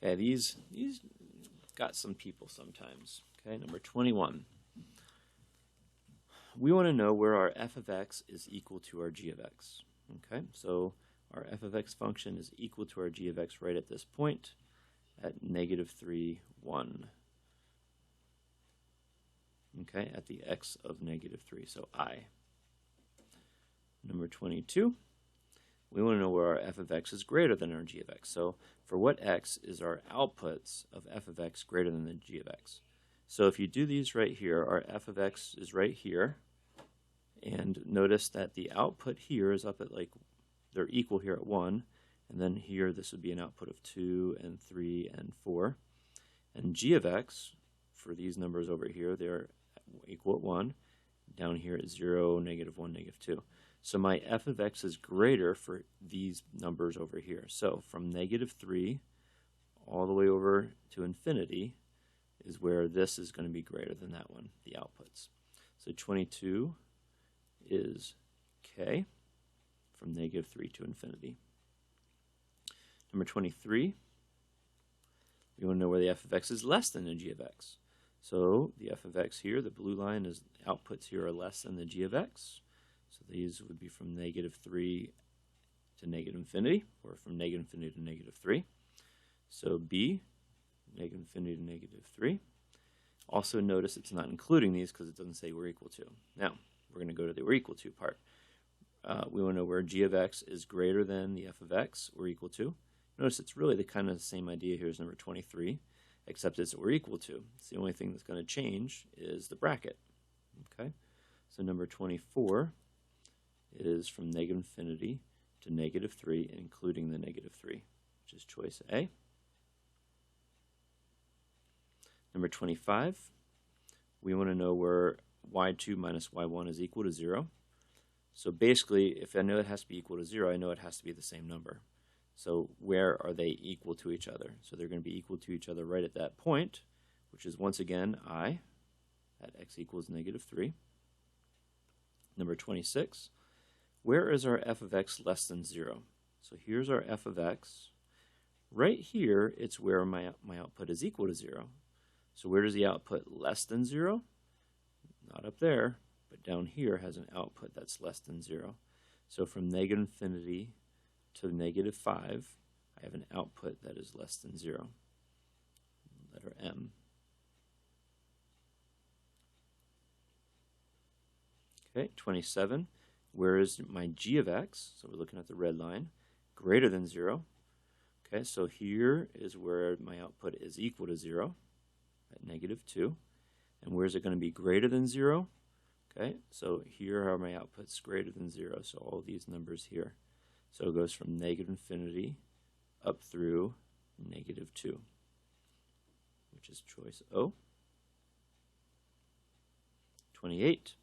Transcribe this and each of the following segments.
Okay, these got some people sometimes. Okay, number 21. We want to know where our f of x is equal to our g of x. Okay, so our f of x function is equal to our g of x right at this point at negative 3, 1. Okay, at the x of negative 3, so I. Number 22, we want to know where our f of x is greater than our g of x. So for what x is our outputs of f of x greater than the g of x? So if you do these right here, our f of x is right here, and notice that the output here is up at, like, they're equal here at 1, and then here this would be an output of 2 and 3 and 4. And g of x, for these numbers over here, they're equal at 1. Down here at 0, negative 1, negative 2. So my f of x is greater for these numbers over here. So from negative 3 all the way over to infinity is where this is going to be greater than that one, the outputs. So 22 is k from negative 3 to infinity. Number 23, we want to know where the f of x is less than the g of x. So the f of x here, the blue line, is outputs here are less than the g of x. So these would be from negative 3 to negative infinity, or from negative infinity to negative 3. So b, negative infinity to negative 3. Also notice it's not including these because it doesn't say we're equal to. Now, we're going to go to the we're equal to part. We want to know where g of x is greater than the f of x or equal to. Notice it's really the kind of the same idea here as number 23, except it's or equal to. It's the only thing that's going to change is the bracket. Okay, so number 24 is from negative infinity to negative 3, including the negative 3, which is choice A. Number 25, we want to know where y2 minus y1 is equal to 0. So basically, if I know it has to be equal to 0, I know it has to be the same number. So where are they equal to each other? So they're going to be equal to each other right at that point, which is once again I, at x equals negative 3. Number 26, where is our f of x less than 0? So here's our f of x. Right here, it's where my output is equal to 0. So where does the output less than 0? Not up there, but down here has an output that's less than 0. So from negative infinity to negative 5, I have an output that is less than 0. Letter M. Okay, 27. Where is my g of x? So we're looking at the red line. Greater than 0. Okay, so here is where my output is equal to 0 at negative 2. And where is it going to be greater than 0? Okay, so here are my outputs greater than 0, so all these numbers here. So it goes from negative infinity up through negative 2, which is choice O. 28.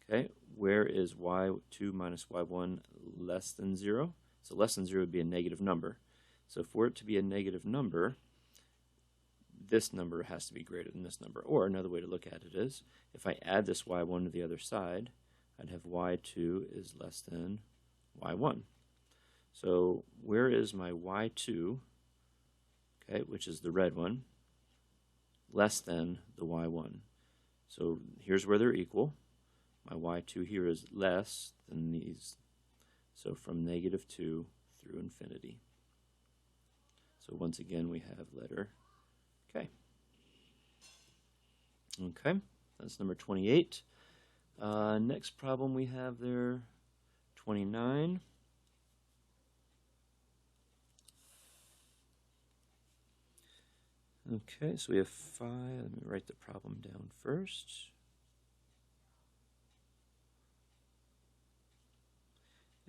Okay, where is y2 minus y1 less than 0? So less than 0 would be a negative number. So for it to be a negative number, this number has to be greater than this number. Or another way to look at it is, if I add this y1 to the other side, I'd have y2 is less than y1. So where is my y2, okay, which is the red one, less than the y1? So here's where they're equal. My y2 here is less than these. So from negative 2 through infinity. So once again, we have letter K. Okay, that's number 28. Next problem we have there, 29. Okay, so we have 5. Let me write the problem down first.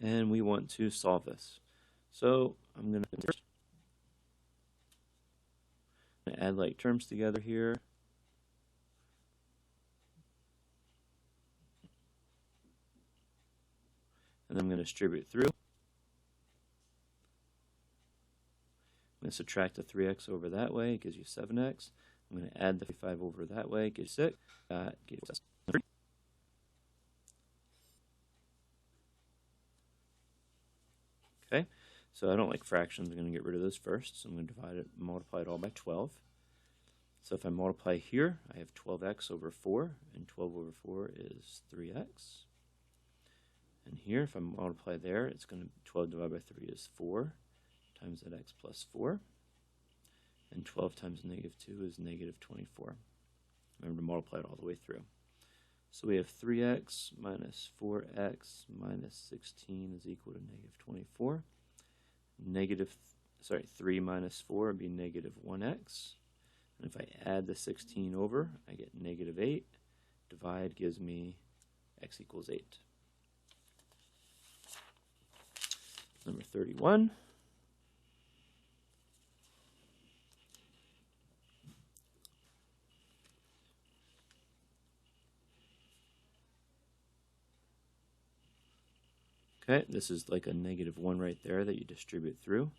And we want to solve this. So I'm going to add like terms together here. And then I'm going to distribute through. I'm going to subtract the 3x over that way, it gives you 7x. I'm going to add the 5 over that way, it gives 6. That gives us 3. Okay, So I don't like fractions. I'm going to get rid of those first. So I'm going to divide it, multiply it all by 12. So if I multiply here, I have 12x over 4, and 12 over 4 is 3x. And here, if I multiply there, it's going to 12 divided by 3 is 4 times that x plus 4. And 12 times negative 2 is negative 24. Remember to multiply it all the way through. So we have 3x minus 4x minus 16 is equal to negative 24. 3 minus 4 would be negative 1x. And if I add the 16 over, I get negative 8. Divide gives me x equals 8. Number 31. Okay, this is like a negative 1 right there that you distribute through.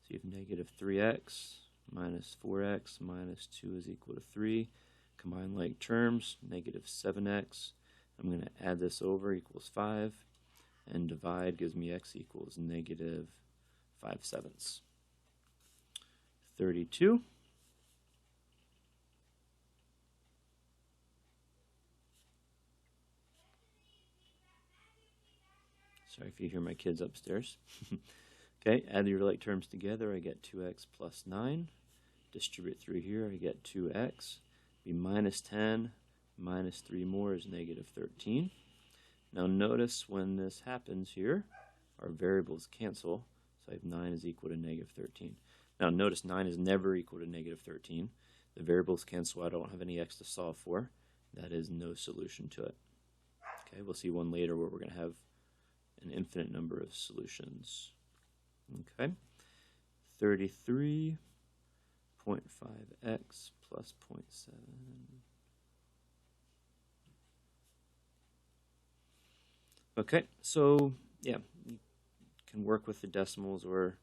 So you have negative 3x minus 4x minus 2 is equal to 3. Combine like terms, negative 7x. I'm going to add this over, equals 5. And divide gives me x equals negative 5/7. 32. Sorry if you hear my kids upstairs. Okay, add your like terms together, I get 2x plus 9. Distribute through here, I get 2x. Be minus 10, minus 3 more is negative 13. Now notice when this happens here, our variables cancel, so I have 9 is equal to negative 13. Now notice 9 is never equal to negative 13. The variables cancel, I don't have any x to solve for. That is no solution to it. Okay, we'll see one later where we're going to have an infinite number of solutions. Okay, 33.5x plus 0.7. Okay, so yeah, you can work with the decimals, or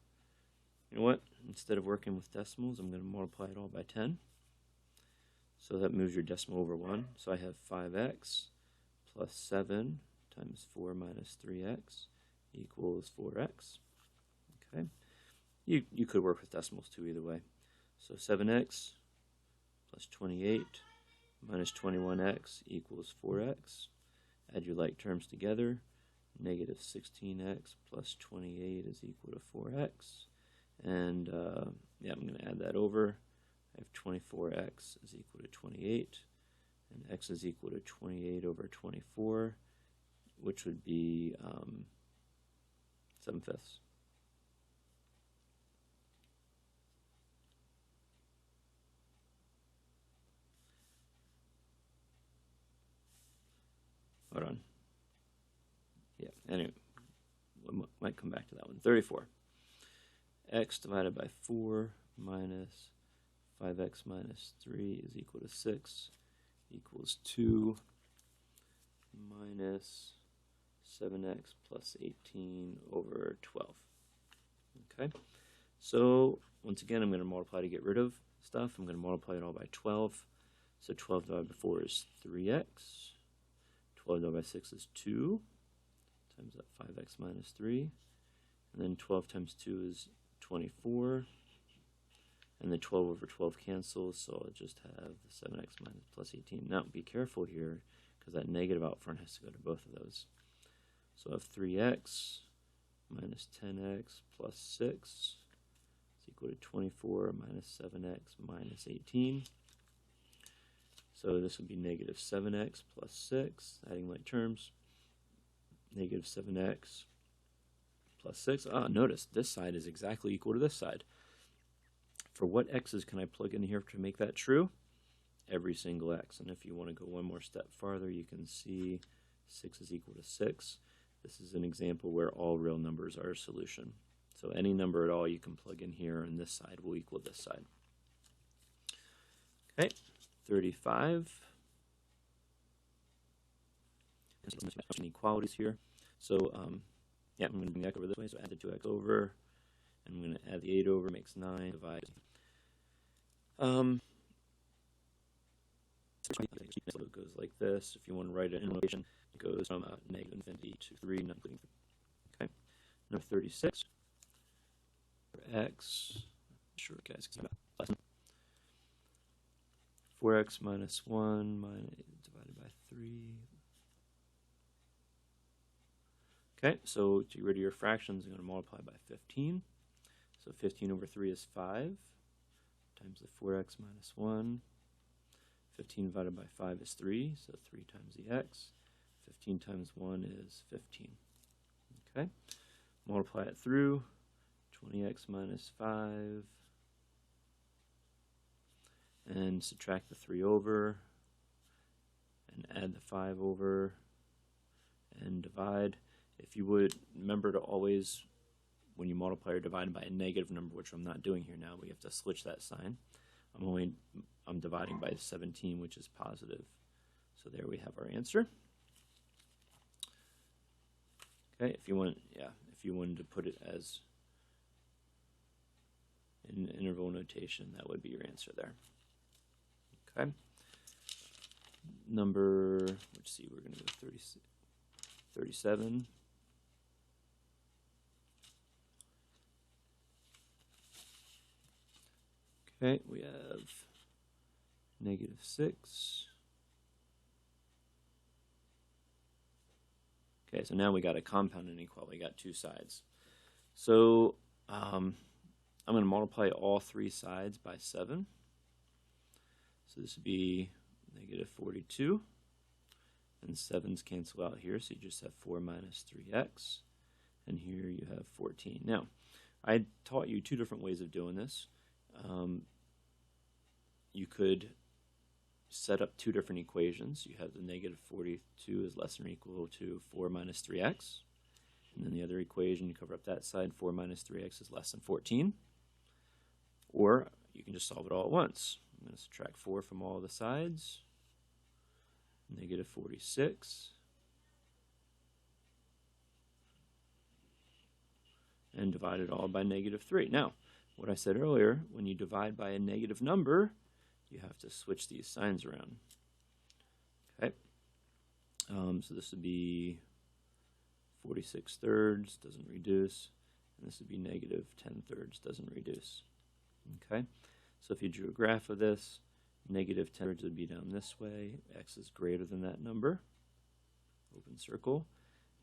you know what? Instead of working with decimals, I'm going to multiply it all by 10. So that moves your decimal over 1. So I have 5x plus 7 times 4 minus 3x equals 4x. Okay, you could work with decimals too either way. So 7x plus 28 minus 21x equals 4x. Add your like terms together. Negative 16x plus 28 is equal to 4x. And yeah, I'm going to add that over. I have 24x is equal to 28. And x is equal to 28 over 24, which would be 7/5. Hold on. Yeah, anyway, we might come back to that one. 34. X divided by 4 minus 5x minus 3 is equal to 6 equals 2 minus 7x plus 18 over 12. Okay, so once again, I'm going to multiply to get rid of stuff. I'm going to multiply it all by 12. So 12 divided by 4 is 3x. 12 divided by 6 is 2 times that 5x minus 3. And then 12 times 2 is 24. And then 12 over 12 cancels, so I'll just have the 7x minus plus 18. Now, be careful here, because that negative out front has to go to both of those. So I have 3x minus 10x plus 6 is equal to 24 minus 7x minus 18. So this would be negative 7x plus 6, adding like terms. Negative 7x plus 6. Notice this side is exactly equal to this side. For what x's can I plug in here to make that true? Every single x. And if you want to go one more step farther, you can see 6 is equal to 6. This is an example where all real numbers are a solution. So any number at all you can plug in here, and this side will equal this side. Okay, 35. Inequalities here. So yeah, I'm going to bring x over this way, so add the 2x over, and I'm going to add the 8 over, makes 9, divide. So it goes like this. If you want to write it in notation, it goes from negative infinity to 3, not including 3. Okay, number 36. 4x, sure guys, 4x minus 1 divided by 3. Okay, so to get rid of your fractions, I'm going to multiply by 15. So 15 over 3 is 5 times the 4x minus 1. 15 divided by 5 is 3, so 3 times the x. 15 times 1 is 15. Okay, multiply it through. 20x minus 5. And subtract the 3 over. And add the 5 over. And divide. If you would remember to always, when you multiply or divide by a negative number, which I'm not doing here now, we have to switch that sign. I'm dividing by 17, which is positive. So there we have our answer. Okay, if you wanted to put it as in interval notation, that would be your answer there. Okay. Let's see, we're going to go 37. Okay, we have negative 6. Okay, so now we got a compound inequality. We got two sides. So I'm going to multiply all three sides by 7. So this would be negative 42. And 7's cancel out here, so you just have 4 minus 3x. And here you have 14. Now, I taught you two different ways of doing this. You could set up two different equations. You have the negative 42 is less than or equal to 4 minus 3x. And then the other equation, you cover up that side, 4 minus 3x is less than 14. Or you can just solve it all at once. I'm going to subtract 4 from all the sides. Negative 46. And divide it all by negative 3. Now, what I said earlier, when you divide by a negative number, you have to switch these signs around. Okay, so this would be 46 thirds, doesn't reduce, and this would be negative 10 thirds, doesn't reduce. Okay, so if you drew a graph of this, negative 10 thirds would be down this way, x is greater than that number, open circle,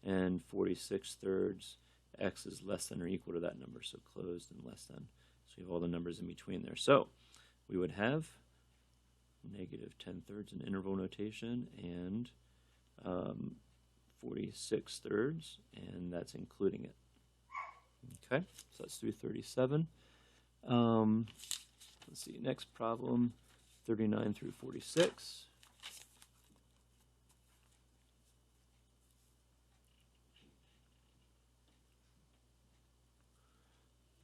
and 46 thirds, x is less than or equal to that number, so closed and less than. So you have all the numbers in between there. So we would have negative 10 thirds in interval notation and 46 thirds, and that's including it. Okay, so that's through 37. Let's see, next problem, 39 through 46.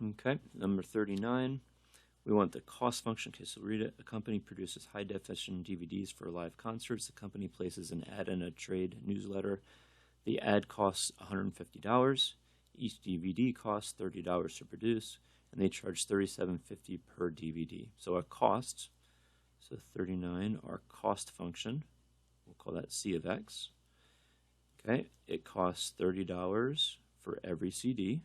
Okay, number 39. We want the cost function. Okay, so read it. A company produces high-definition DVDs for live concerts. The company places an ad in a trade newsletter. The ad costs $150. Each DVD costs $30 to produce, and they charge $37.50 per DVD. So our costs, so 39, our cost function, we'll call that C of X. Okay, it costs $30 for every CD.